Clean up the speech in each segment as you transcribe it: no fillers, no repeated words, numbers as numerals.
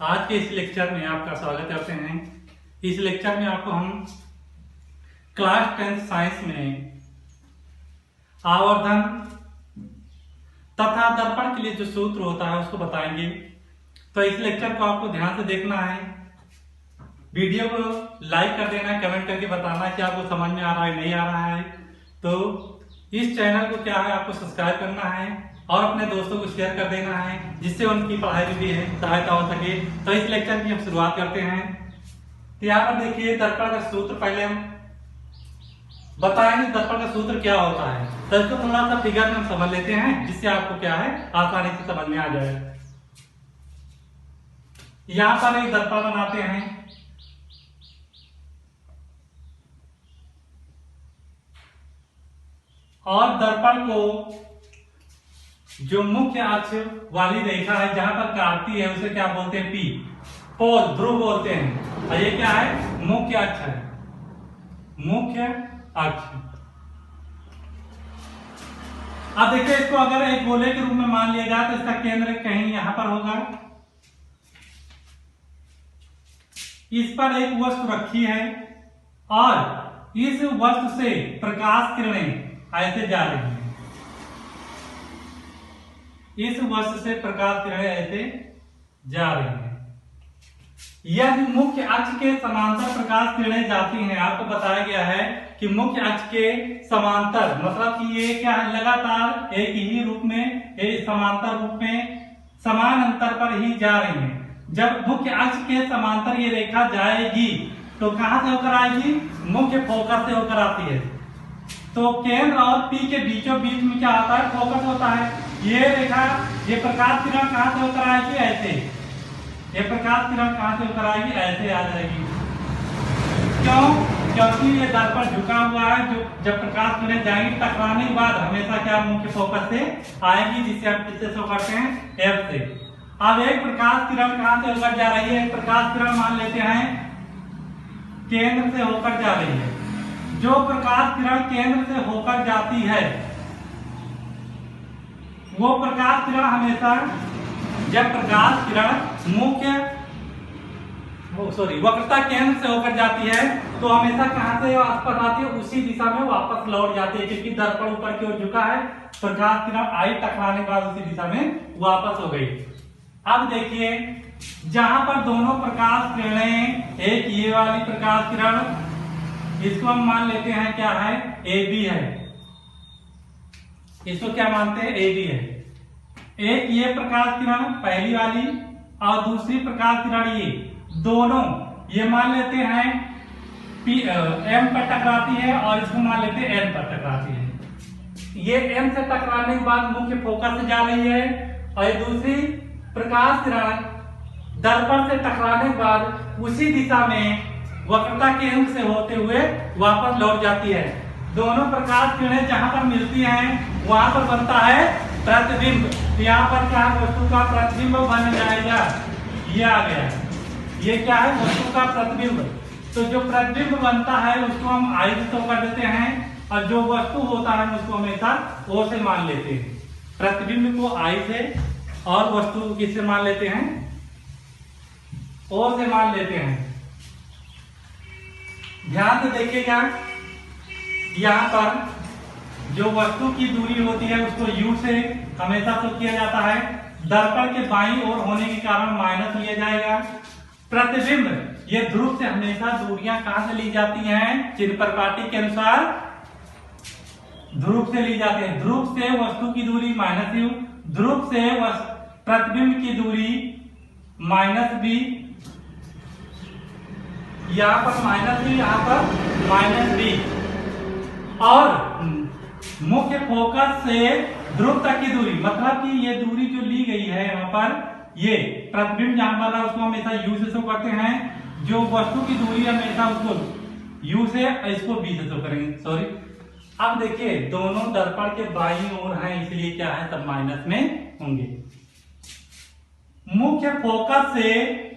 आज के इस लेक्चर में आपका स्वागत करते हैं। इस लेक्चर में आपको हम क्लास 10 साइंस में आवर्धन तथा दर्पण के लिए जो सूत्र होता है उसको बताएंगे। तो इस लेक्चर को आपको ध्यान से देखना है, वीडियो को लाइक कर देना है, कमेंट करके बताना कि आपको समझ में आ रहा है नहीं आ रहा है। तो इस चैनल को क्या है आपको सब्सक्राइब करना है और अपने दोस्तों को शेयर कर देना है, जिससे उनकी पढ़ाई में भी सहायता हो सके। तो इस लेक्चर की हम शुरुआत करते हैं। तो यहाँ पर देखिए दर्पण का सूत्र पहले हम बताएंगे दर्पण का सूत्र क्या होता है। तो इसको थोड़ा सा फिगर में हम समझ लेते हैं, जिससे आपको क्या है आसानी से समझ में आ जाए। यहाँ पर एक दर्पण बनाते हैं, और दर्पण को जो मुख्य अक्ष वाली रेखा है जहां पर काटती है उसे क्या बोलते हैं, पी पोल ध्रुव बोलते हैं। और ये क्या है, मुख्य अक्ष है, मुख्य अक्ष। अब देखिए इसको अगर एक गोले के रूप में मान लिया जाए तो इसका केंद्र कहीं यहां पर होगा। इस पर एक वस्तु रखी है और इस वस्तु से प्रकाश किरणें ऐसे जा रही हैं, इस वस्तु से प्रकाश किरणें ऐसे जा रही हैं। यदि मुख्य अक्ष के समांतर प्रकाश किरणें जाती हैं, आपको बताया गया है कि मुख्य अक्ष के समांतर मतलब कि ये क्या है, लगातार एक ही रूप में, एक समांतर रूप में समान अंतर पर ही जा रही हैं। जब मुख्य अक्ष के समांतर ये रेखा जाएगी तो कहां से होकर आएगी, मुख्य फोकस से होकर आती है। तो केंद्र और पी के बीचों बीच में क्या होता है, फोकस होता है। ये रेखा, ये प्रकाश किरण कहां से होकर आएगी, ऐसे। ये प्रकाश किरण कहां से होकर आएगी, ऐसे आ जाएगी। क्यों? क्योंकि ये दर्पण झुका हुआ है। जो जब प्रकाश किरण जाएंगी टकराने के बाद हमेशा क्या मुख्य फोकस से आएगी, जिससे हम किससे शो करते हैं, एफ से। अब एक प्रकाश किरण कहां से होकर जा रही है, एक प्रकाश किरण मान लेते हैं केंद्र से होकर जा रही है। जो प्रकाश किरण केंद्र से होकर जाती है वो प्रकाश किरण हमेशा, जब प्रकाश किरण वक्रता केंद्र से होकर जाती है तो हमेशा कहां से वापस आती है, उसी दिशा में वापस लौट जाती है। क्योंकि दर्पण ऊपर की ओर झुका है, प्रकाश किरण आई टकराने के बाद उसी दिशा में वापस हो गई। अब देखिए जहां पर दोनों प्रकाश किरणें, एक ये वाली प्रकाश किरण, इसको हम मान लेते हैं क्या है, ए बी है। इसको क्या मानते हैं, ए बी है। एक ये प्रकाश किरण पहली वाली और दूसरी प्रकाश किरण ये, दोनों ये मान लेते हैं पी एम पर टकराती है और इसको मान लेते हैं एन पर टकराती है। ये एम से टकराने के बाद मुख्य फोकस से जा रही है और ये दूसरी प्रकाश किरण दर्पण से टकराने के बाद उसी दिशा में वक्रता केंद्र से होते हुए वापस लौट जाती है। दोनों प्रकाश किरणें जहां पर मिलती हैं वहां पर बनता है प्रतिबिंब। यहाँ पर क्या है, वस्तु का प्रतिबिंब बन जाएगा। ये आ गया, ये क्या है, वस्तु का प्रतिबिंब। तो जो प्रतिबिंब बनता है उसको हम आई से शो कर देते हैं और जो वस्तु होता है उसको हमेशा ओ से मान लेते हैं। प्रतिबिंब को आई से और वस्तु को किससे मान लेते हैं, ओ से मान लेते हैं। ध्यान से देखिएगा, यहाँ पर जो वस्तु की दूरी होती है उसको u से हमेशा शो किया जाता है। दर्पण के बाईं ओर होने के कारण माइनस लिया जाएगा। प्रतिबिंब, ये ध्रुव से हमेशा दूरियां कहां से ली जाती हैं, चिन्ह प्रपाटी के अनुसार ध्रुव से ली जाती है। ध्रुव से वस्तु की दूरी माइनस u, ध्रुव से प्रतिबिंब की दूरी माइनस b, यहाँ पर माइनस बी, यहाँ पर माइनस बी। और मुख्य फोकस से ध्रुव तक की दूरी, मतलब कि ये दूरी जो ली गई है यहाँ पर, ये प्रतिबिंब जहां पर उसको हमेशा u से शो करते हैं। जो वस्तु की दूरी हमेशा उसको u से, इसको b से शो करेंगे, सॉरी। अब देखिए दोनों दर्पण के बाईं ओर हैं, इसलिए क्या है, सब माइनस में होंगे। मुख्य फोकस से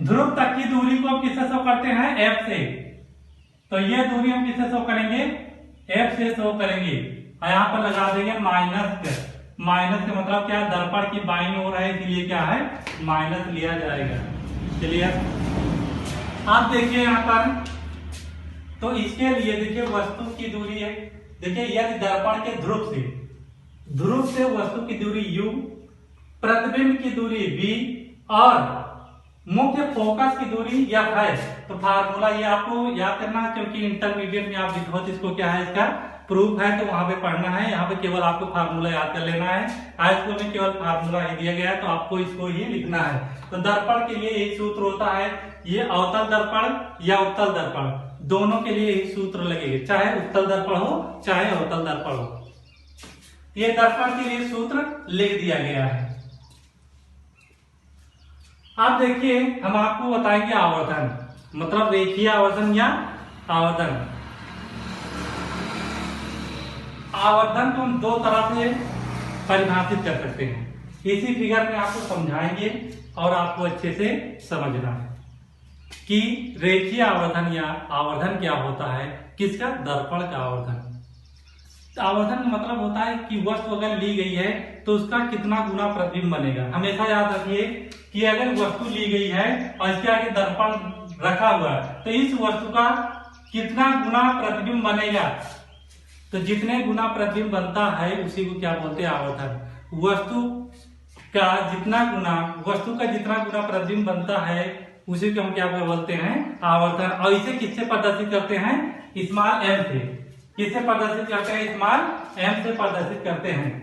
ध्रुव तक की दूरी को हम किससे शो करते हैं, एफ से। तो ये दूरी हम किससे शो करेंगे, एफ से शो करेंगे। यहां पर लगा देंगे माइनस। माइनस का मतलब क्या, दर्पण की बाईं ओर है इसलिए क्या है, माइनस लिया जाएगा। क्लियर। आप देखिए यहाँ पर, तो इसके लिए देखिए वस्तु की दूरी है, देखिए यदि दर्पण के ध्रुव से वस्तु की दूरी u, प्रतिबिंब की दूरी v और मुख्य फोकस की दूरी f है, तो फार्मूला ये आपको याद करना है, क्योंकि इंटरमीडिएट में आप बहुत इसको क्या है इसका प्रूफ है, तो वहां पे पढ़ना है। यहाँ पे केवल आपको फार्मूला याद कर लेना है। हाईस्कूल में केवल फार्मूला ही दिया गया है, तो आपको इसको ही लिखना है। तो दर्पण के लिए यही सूत्र होता है, ये अवतल दर्पण या उत्तल दर्पण, दोनों के लिए यही सूत्र लगेगा, चाहे उत्तल दर्पण हो चाहे अवतल दर्पण हो। ये दर्पण के लिए सूत्र लिख दिया गया है। अब देखिए हम आपको बताएंगे आवर्धन, मतलब रेखीय आवर्धन या आवर्धन। आवर्धन को हम दो तरह से परिभाषित कर सकते हैं, इसी फिगर में आपको समझाएंगे और आपको अच्छे से समझना है कि रेखीय आवर्धन या आवर्धन क्या होता है, किसका, दर्पण का आवर्धन। आवर्धन का मतलब होता है कि वस्तु अगर ली गई है तो उसका कितना गुना प्रतिबिंब बनेगा। हमेशा याद रखिए कि अगर वस्तु ली गई है और इसके आगे दर्पण रखा हुआ है तो इस वस्तु का कितना गुना प्रतिबिंब बनेगा, तो जितने गुना प्रतिबिंब बनता है उसी को क्या बोलते हैं, आवर्धन। वस्तु का जितना गुना प्रतिबिंब बनता है उसी को हम क्या बोलते हैं, आवर्धन। और इसे किससे प्रदर्शित करते हैं, स्मॉल m से। किससे प्रदर्शित करते हैं, स्मॉल m से प्रदर्शित करते हैं।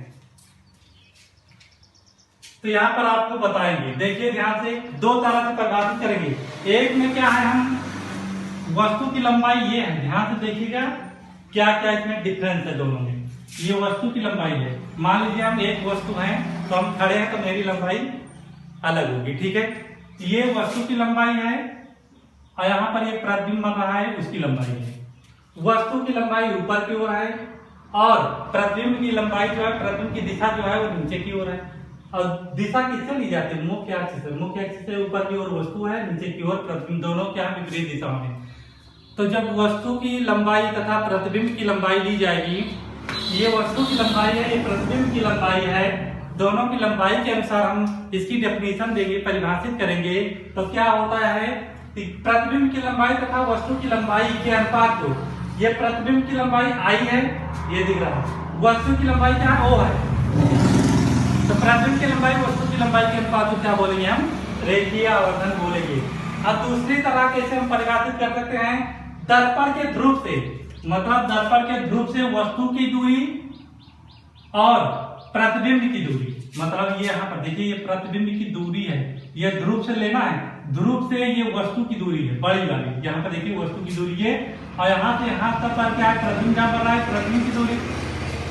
तो यहाँ पर आपको बताएंगे, देखिए ध्यान से, दो तरह से परिभाषित करेंगे। एक में क्या है, हम वस्तु की लंबाई ये है, ध्यान से देखिएगा क्या क्या इसमें डिफरेंस है दोनों में। ये वस्तु की लंबाई है, मान लीजिए हम एक वस्तु है तो हम खड़े हैं तो मेरी लंबाई अलग होगी, ठीक है। ये वस्तु की लंबाई है और यहाँ पर ये प्रतिबिंब बन रहा है, उसकी लंबाई है। वस्तु की लंबाई ऊपर की ओर है और प्रतिबिंब की लंबाई जो है, प्रतिबिंब की दिशा जो है वो नीचे की ओर है। और दिशा किससे ली जाती है, मुख्य अक्ष से। मुख्य अक्ष से ऊपर की ओर वस्तु है, नीचे की ओर प्रतिबिंब, दोनों क्या विपरीत दिशाओं में। तो जब वस्तु की लंबाई तथा प्रतिबिंब की लंबाई ली जाएगी, ये वस्तु की लंबाई है, ये प्रतिबिंब की लंबाई है, दोनों की लंबाई के अनुसार हम इसकी डेफिनेशन देंगे, परिभाषित करेंगे। तो क्या होता है, प्रतिबिंब की लंबाई तथा वस्तु की लंबाई के अनुपात को, ये प्रतिबिंब की लंबाई I है, ये दिख रहा है, वस्तु की लंबाई क्या है, O है। तो प्रतिबिंब की लंबाई वस्तु की लंबाई के अनुपात को क्या बोलेंगे, हम रेखीय आवर्धन बोलेंगे। अब दूसरी तरह कैसे हम परिभाषित कर सकते हैं, दर्पण के ध्रुव से, मतलब दर्पण के ध्रुव से वस्तु की दूरी और प्रतिबिंब की दूरी, मतलब ये यहाँ पर देखिए ये प्रतिबिंब की दूरी है, ये ध्रुव से लेना है, ध्रुव से ये वस्तु की दूरी है बड़ी वाली, यहाँ पर देखिए वस्तु की दूरी है, और यहाँ से यहाँ तक पर क्या है, प्रतिबिंब क्या बन रहा है, प्रतिबिंब की दूरी।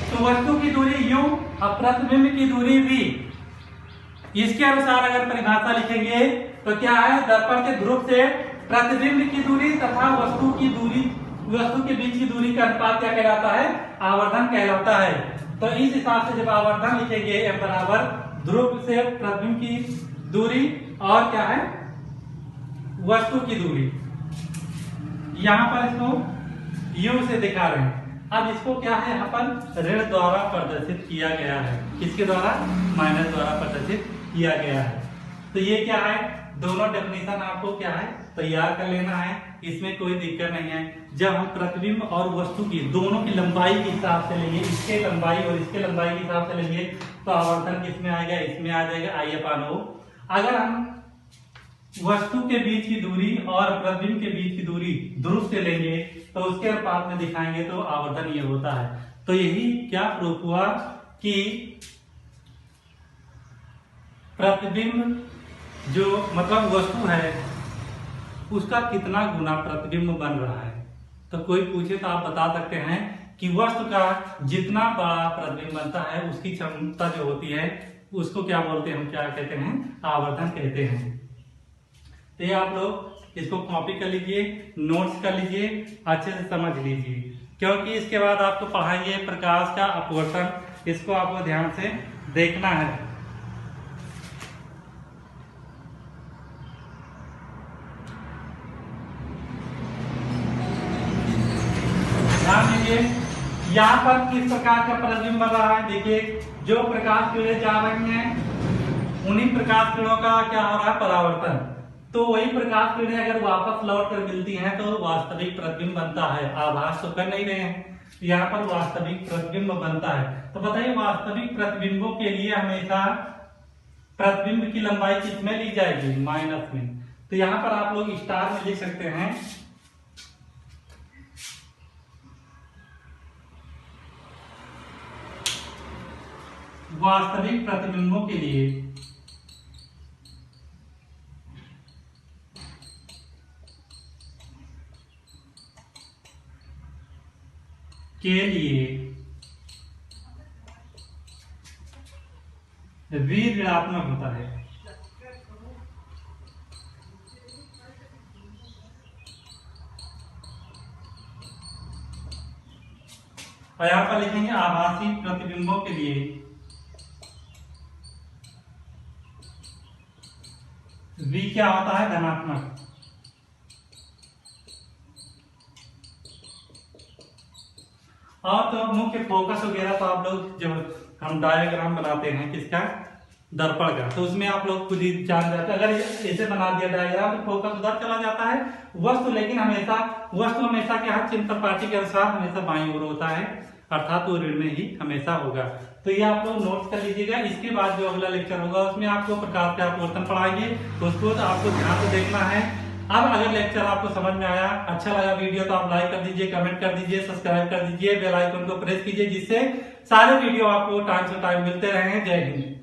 तो वस्तु की दूरी u और प्रतिबिंब की दूरी v, इसके अनुसार अगर परिभाषा लिखेंगे तो क्या है, दर्पण के ध्रुव से प्रतिबिंब की दूरी तथा वस्तु के बीच की दूरी का अनुपात क्या कहलाता है, आवर्धन कहलाता है। तो इस हिसाब से जब आवर्धन लिखेंगे, m बराबर ध्रुव से प्रतिबिंब की दूरी और क्या है, वस्तु की दूरी, यहाँ पर इसको u से दिखा रहे हैं। अब इसको क्या है, यहाँ पर ऋण द्वारा प्रदर्शित किया गया है, किसके द्वारा, माइनस द्वारा प्रदर्शित किया गया है। तो ये क्या है, दोनों डेफिनेशन आपको क्या है, तैयार कर लेना है, इसमें कोई दिक्कत नहीं है। जब हम प्रतिबिंब और वस्तु की दोनों की लंबाई के हिसाब से लेंगे, इसके लंबाई और इसके लंबाई के हिसाब से लेंगे, तो आवर्धन किसमें आएगा, इसमें आ जाएगा I/O। अगर हम वस्तु के बीच की दूरी और प्रतिबिंब के बीच की दूरी ध्रुव से लेंगे तो उसके अनुपात में दिखाएंगे तो आवर्धन ये होता है। तो यही क्या प्रूफ हुआ कि प्रतिबिंब जो मतलब वस्तु है उसका कितना गुना प्रतिबिंब बन रहा है। तो कोई पूछे तो आप बता सकते हैं कि वस्तु का जितना बड़ा प्रतिबिंब बनता है उसकी क्षमता जो होती है उसको क्या बोलते हैं, हम क्या कहते हैं, आवर्धन कहते हैं। तो ये आप लोग इसको कॉपी कर लीजिए, नोट्स कर लीजिए, अच्छे से समझ लीजिए, क्योंकि इसके बाद आपको पढ़ाएंगे प्रकाश का अपवर्तन, इसको आपको ध्यान से देखना है। ध्यान दीजिए यहाँ पर किस प्रकार का प्रतिबिंब बन रहा है। देखिए जो प्रकाश किरणें जा रही हैं उन्हीं प्रकाश किरणों का क्या हो रहा है, परावर्तन। तो वही प्रकाश किरणें अगर वापस लौट कर मिलती हैं तो वास्तविक प्रतिबिंब बनता है। आभास तो कर नहीं रहे हैं, यहाँ पर वास्तविक प्रतिबिंब बनता है। तो बताइए वास्तविक प्रतिबिंबों के लिए हमेशा प्रतिबिंब की लंबाई किसमें ली जाएगी? माइनस में। तो यहाँ पर आप लोग स्टार में लिख सकते हैं वास्तविक प्रतिबिंबों के लिए V ऋणात्मक होता है। और यहां पर लिखेंगे आभासी प्रतिबिंबों के लिए V क्या होता है? धनात्मक। और तो मुख्य फोकस वगैरह तो आप लोग जब हम डायग्राम बनाते हैं किसका? दर्पण का, तो उसमें आप लोग खुद ही जान जाते हैं। अगर ऐसे बना दिया डायग्राम तो फोकस उधर चला जाता है वस्तु, लेकिन हमेशा क्या है? चिंतन पार्टी के अनुसार हमेशा बाईं ओर होता है, अर्थात वो ऋण में ही हमेशा होगा। तो ये आप लोग नोट कर लीजिएगा। इसके बाद जो अगला लेक्चर होगा उसमें आपको प्रकाश के अपवर्तन पढ़ाएंगे, तो उसको तो आपको ध्यान से देखना है। अब अगर लेक्चर आपको समझ में आया, अच्छा लगा वीडियो, तो आप लाइक कर दीजिए, कमेंट कर दीजिए, सब्सक्राइब कर दीजिए, बेल आइकन को प्रेस कीजिए, जिससे सारे वीडियो आपको टाइम से टाइम मिलते रहे। जय हिंद।